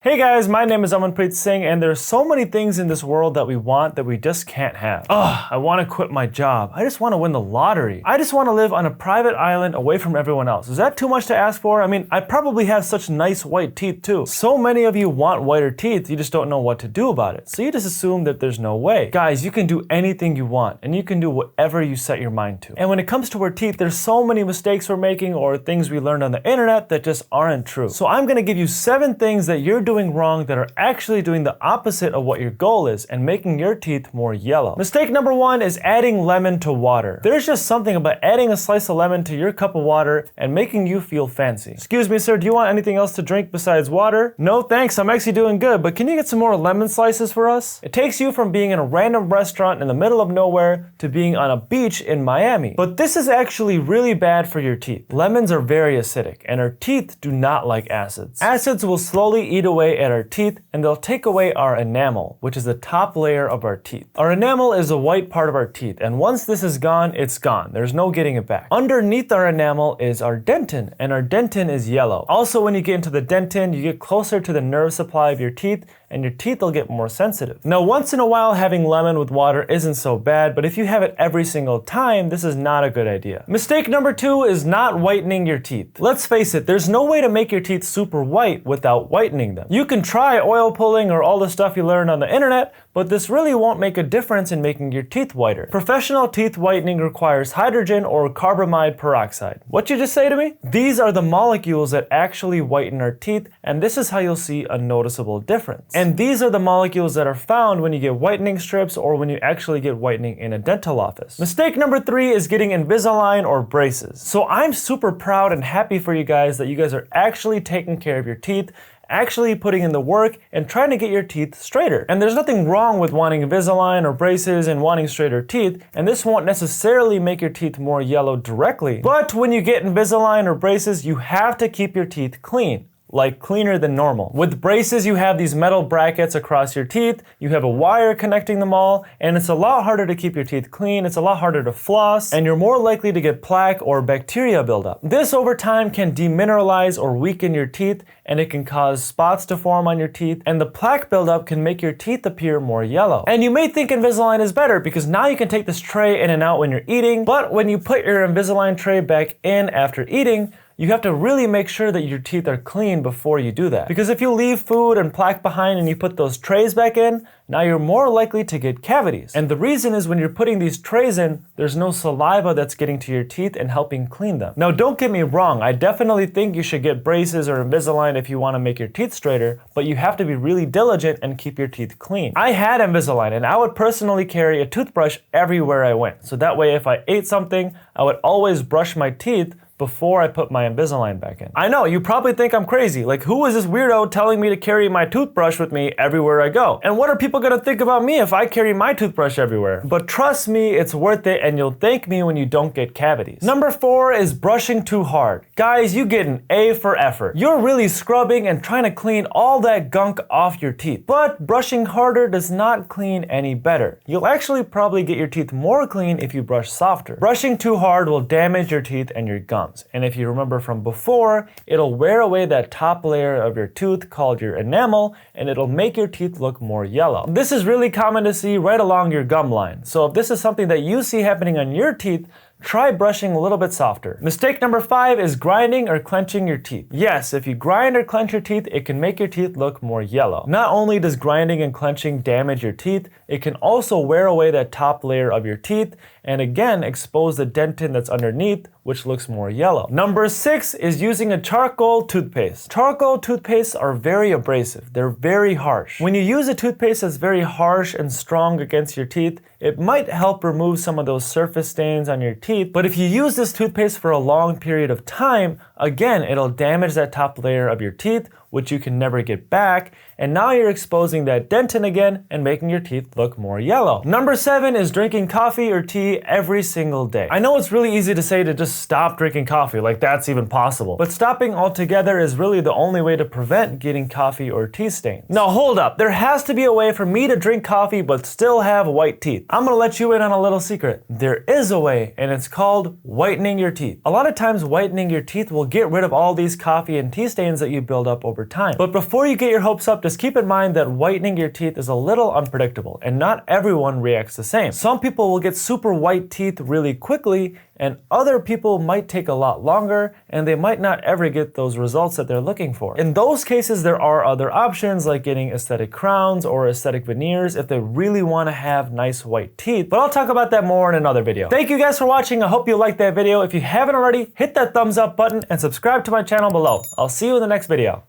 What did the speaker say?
Hey guys, my name is Amanpreet Singh, and there's so many things in this world that we want that we just can't have. I want to quit my job. I just want to win the lottery. I just want to live on a private island away from everyone else. Is that too much to ask for? I mean, I probably have such nice white teeth too. So many of you want whiter teeth, you just don't know what to do about it. So you just assume that there's no way. Guys, you can do anything you want, and you can do whatever you set your mind to. And when it comes to our teeth, there's so many mistakes we're making or things we learned on the internet that just aren't true. So I'm gonna give you 7 things that you're doing wrong that are actually doing the opposite of what your goal is and making your teeth more yellow. Mistake number 1 is adding lemon to water. There's just something about adding a slice of lemon to your cup of water and making you feel fancy. Excuse me, sir, do you want anything else to drink besides water? No, thanks, I'm actually doing good, but can you get some more lemon slices for us? It takes you from being in a random restaurant in the middle of nowhere to being on a beach in Miami. But this is actually really bad for your teeth. Lemons are very acidic, and our teeth do not like acids. Acids will slowly eat away at our teeth, and they'll take away our enamel, which is the top layer of our teeth. Our enamel is the white part of our teeth, and once this is gone, it's gone. There's no getting it back. Underneath our enamel is our dentin, and our dentin is yellow. Also, when you get into the dentin, you get closer to the nerve supply of your teeth, and your teeth will get more sensitive. Now, once in a while, having lemon with water isn't so bad, but if you have it every single time, this is not a good idea. Mistake number 2 is not whitening your teeth. Let's face it, there's no way to make your teeth super white without whitening them. You can try oil pulling or all the stuff you learned on the internet, but this really won't make a difference in making your teeth whiter. Professional teeth whitening requires hydrogen or carbamide peroxide. What'd you just say to me? These are the molecules that actually whiten our teeth, and this is how you'll see a noticeable difference. And these are the molecules that are found when you get whitening strips or when you actually get whitening in a dental office. Mistake number 3 is getting Invisalign or braces. So I'm super proud and happy for you guys that you guys are actually taking care of your teeth, actually putting in the work and trying to get your teeth straighter. And there's nothing wrong with wanting Invisalign or braces and wanting straighter teeth, and this won't necessarily make your teeth more yellow directly. But when you get Invisalign or braces, you have to keep your teeth clean. Like cleaner than normal. With braces, you have these metal brackets across your teeth, you have a wire connecting them all, and it's a lot harder to keep your teeth clean, it's a lot harder to floss, and you're more likely to get plaque or bacteria buildup. This over time can demineralize or weaken your teeth, and it can cause spots to form on your teeth, and the plaque buildup can make your teeth appear more yellow. And you may think Invisalign is better because now you can take this tray in and out when you're eating, but when you put your Invisalign tray back in after eating, you have to really make sure that your teeth are clean before you do that. Because if you leave food and plaque behind and you put those trays back in, now you're more likely to get cavities. And the reason is when you're putting these trays in, there's no saliva that's getting to your teeth and helping clean them. Now don't get me wrong, I definitely think you should get braces or Invisalign if you want to make your teeth straighter, but you have to be really diligent and keep your teeth clean. I had Invisalign and I would personally carry a toothbrush everywhere I went. So that way if I ate something, I would always brush my teeth before I put my Invisalign back in. I know, you probably think I'm crazy. Like, who is this weirdo telling me to carry my toothbrush with me everywhere I go? And what are people gonna think about me if I carry my toothbrush everywhere? But trust me, it's worth it, and you'll thank me when you don't get cavities. Number 4 is brushing too hard. Guys, you get an A for effort. You're really scrubbing and trying to clean all that gunk off your teeth. But brushing harder does not clean any better. You'll actually probably get your teeth more clean if you brush softer. Brushing too hard will damage your teeth and your gums. And if you remember from before, it'll wear away that top layer of your tooth called your enamel, and it'll make your teeth look more yellow. This is really common to see right along your gum line. So if this is something that you see happening on your teeth, try brushing a little bit softer. Mistake number 5 is grinding or clenching your teeth. Yes, if you grind or clench your teeth, it can make your teeth look more yellow. Not only does grinding and clenching damage your teeth, it can also wear away that top layer of your teeth and again expose the dentin that's underneath, which looks more yellow. Number 6 is using a charcoal toothpaste. Charcoal toothpastes are very abrasive. They're very harsh. When you use a toothpaste that's very harsh and strong against your teeth, it might help remove some of those surface stains on your teeth, but if you use this toothpaste for a long period of time, again, it'll damage that top layer of your teeth, which you can never get back, and now you're exposing that dentin again and making your teeth look more yellow. Number 7 is drinking coffee or tea every single day. I know it's really easy to say to just stop drinking coffee, like that's even possible, but stopping altogether is really the only way to prevent getting coffee or tea stains. Now hold up, there has to be a way for me to drink coffee but still have white teeth. I'm gonna let you in on a little secret. There is a way, and it's called whitening your teeth. A lot of times whitening your teeth will get rid of all these coffee and tea stains that you build up over time. But before you get your hopes up, just keep in mind that whitening your teeth is a little unpredictable, and not everyone reacts the same. Some people will get super white teeth really quickly, and other people might take a lot longer, and they might not ever get those results that they're looking for. In those cases, there are other options like getting aesthetic crowns or aesthetic veneers if they really want to have nice white teeth, but I'll talk about that more in another video. Thank you guys for watching. I hope you liked that video. If you haven't already, hit that thumbs up button and subscribe to my channel below. I'll see you in the next video.